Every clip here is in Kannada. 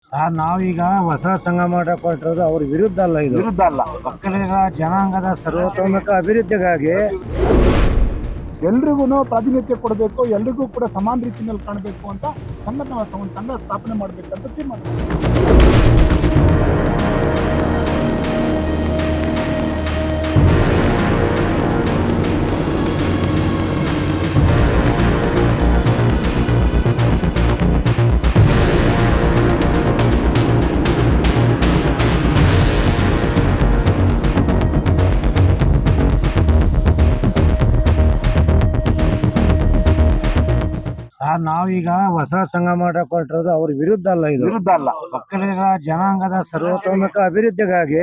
ಸರ್ ನಾವೀಗ ಹೊಸ ಸಂಘ ಮಾಡಕ್ ಹೊರಟಿರೋದು ಅವ್ರ ವಿರುದ್ಧ ಅಲ್ಲ, ಇದು ವಿರುದ್ಧ ಅಲ್ಲ. ಒಕ್ಕಲಿಗರ ಜನಾಂಗದ ಸರ್ವತೋಮುಖ ಅಭಿವೃದ್ಧಿಗಾಗಿ ಎಲ್ರಿಗೂ ಪ್ರಾತಿನಿಧ್ಯ ಕೊಡಬೇಕು, ಎಲ್ರಿಗೂ ಕೂಡ ಸಮಾನ ರೀತಿಯಲ್ಲಿ ಕಾಣಬೇಕು ಅಂತ ಸಂಘಟನೆ ಒಂದು ಸಂಘ ಸ್ಥಾಪನೆ ಮಾಡಬೇಕಂತ ತೀರ್ಮಾನ ಸರ್ ನಾವೀಗ ಹೊಸ ಸಂಘ ಮಾಡಕ್ ಹೊರಟಿರೋದು ಅವ್ರ ವಿರುದ್ಧ ಅಲ್ಲ, ಇದು ವಿರುದ್ಧ ಅಲ್ಲ. ಒಕ್ಕಲಿಗರ ಜನಾಂಗದ ಸರ್ವತೋಮುಖ ಅಭಿವೃದ್ಧಿಗಾಗಿ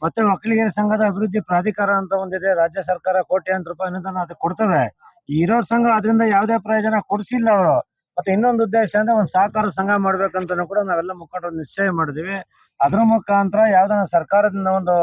ಮತ್ತೆ ಒಕ್ಕಲಿಗರ ಸಂಘದ ಅಭಿವೃದ್ಧಿ ಪ್ರಾಧಿಕಾರ ಅಂತ ಒಂದಿದೆ. ರಾಜ್ಯ ಸರ್ಕಾರ ಕೋಟ್ಯಾಂತರ ರೂಪಾಯಿ ಅನುದಾನ ಅದಕ್ಕೆ ಕೊಡ್ತದೆ. ಈ ಇರೋ ಸಂಘ ಅದರಿಂದ ಯಾವುದೇ ಪ್ರಯೋಜನ ಕೊಡಿಸಿಲ್ಲ ಅವರು. ಮತ್ತೆ ಇನ್ನೊಂದು ಉದ್ದೇಶ ಅಂದ್ರೆ ಒಂದು ಸಹಕಾರ ಸಂಘ ಮಾಡ್ಬೇಕಂತ ಕೂಡ ನಾವೆಲ್ಲ ಮುಖಂಡರು ನಿಶ್ಚಯ ಮಾಡಿದ್ವಿ. ಅದ್ರ ಮುಖಾಂತರ ಯಾವ್ದಾನ ಸರ್ಕಾರದಿಂದ ಒಂದು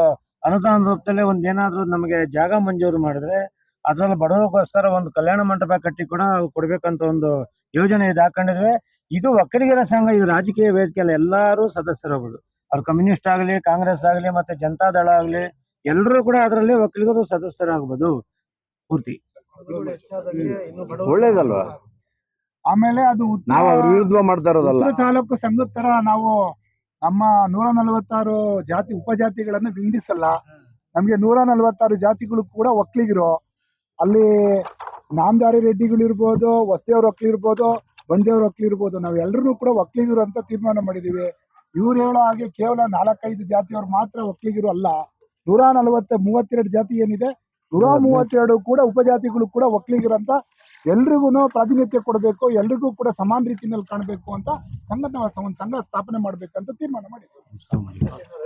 ಅನುದಾನ ರೂಪದಲ್ಲಿ ಒಂದ್ ಏನಾದ್ರು ನಮಗೆ ಜಾಗ ಮಂಜೂರು ಮಾಡಿದ್ರೆ ಅದ್ರಲ್ಲಿ ಬಡವರಿಗೋಸ್ಕರ ಒಂದು ಕಲ್ಯಾಣ ಮಂಟಪ ಕಟ್ಟಿ ಕೂಡ ಕೊಡ್ಬೇಕಂತ ಒಂದು ಯೋಜನೆ ಇದು ಹಾಕೊಂಡಿದ್ವಿ. ಇದು ಒಕ್ಕಲಿಗರ ಸಂಘ, ಇದು ರಾಜಕೀಯ ವೇದಿಕೆಯಲ್ಲಿ ಎಲ್ಲಾರು ಸದಸ್ಯರಾಗಬಹುದು. ಅವ್ರು ಕಮ್ಯುನಿಸ್ಟ್ ಆಗ್ಲಿ, ಕಾಂಗ್ರೆಸ್ ಆಗ್ಲಿ, ಮತ್ತೆ ಜನತಾದಳ ಆಗ್ಲಿ, ಎಲ್ಲರೂ ಕೂಡ ಅದರಲ್ಲಿ ಒಕ್ಕಲಿಗರು ಸದಸ್ಯರಾಗಬಹುದು ಪೂರ್ತಿ. ಒಳ್ಳೇದಲ್ವಾ? ಆಮೇಲೆ ಅದು ನಾವು ಅವ್ರ ವಿರುದ್ಧ ಮಾಡ್ತಾ ಇರೋದಲ್ಲ. ಉತ್ತರ ತಾಲೂಕು ಸಂಘದ ತರ ನಾವು ನಮ್ಮ 146 ಜಾತಿ ಉಪಜಾತಿಗಳನ್ನು ವಿಂಗಡಿಸಲ್ಲ. ನಮ್ಗೆ 146 ಜಾತಿಗಳು ಕೂಡ ಒಕ್ಕಲಿಗರು. ಅಲ್ಲಿ ನಾಮದಾರಿ ರೆಡ್ಡಿಗಳು ಇರ್ಬೋದು, ವಸತಿಯವ್ರ ಒಕ್ಕಲಿರ್ಬೋದು, ಬಂಜೆಯವ್ರ ಒಕ್ಕಲಿರ್ಬೋದು, ನಾವ್ ಎಲ್ರು ಕೂಡ ಒಕ್ಕಲಿಗರು ಅಂತ ತೀರ್ಮಾನ ಮಾಡಿದೀವಿ. ಇವ್ರು ಹೇಳೋ ಹಾಗೆ ಕೇವಲ 4-5 ಜಾತಿಯವ್ರು ಮಾತ್ರ ಒಕ್ಕಲಿಗರು ಅಲ್ಲ. 132 ಜಾತಿ ಏನಿದೆ, 132 ಕೂಡ ಉಪಜಾತಿಗಳು ಕೂಡ ಒಕ್ಕಲಿಗರು ಅಂತ ಎಲ್ರಿಗೂ ಪ್ರಾತಿನಿಧ್ಯ ಕೊಡಬೇಕು, ಎಲ್ರಿಗೂ ಕೂಡ ಸಮಾನ ರೀತಿಯಲ್ಲಿ ಕಾಣಬೇಕು ಅಂತ ಸಂಘಟನೆ ಒಂದು ಸಂಘ ಸ್ಥಾಪನೆ ಮಾಡ್ಬೇಕಂತ ತೀರ್ಮಾನ ಮಾಡಿದ್ವಿ.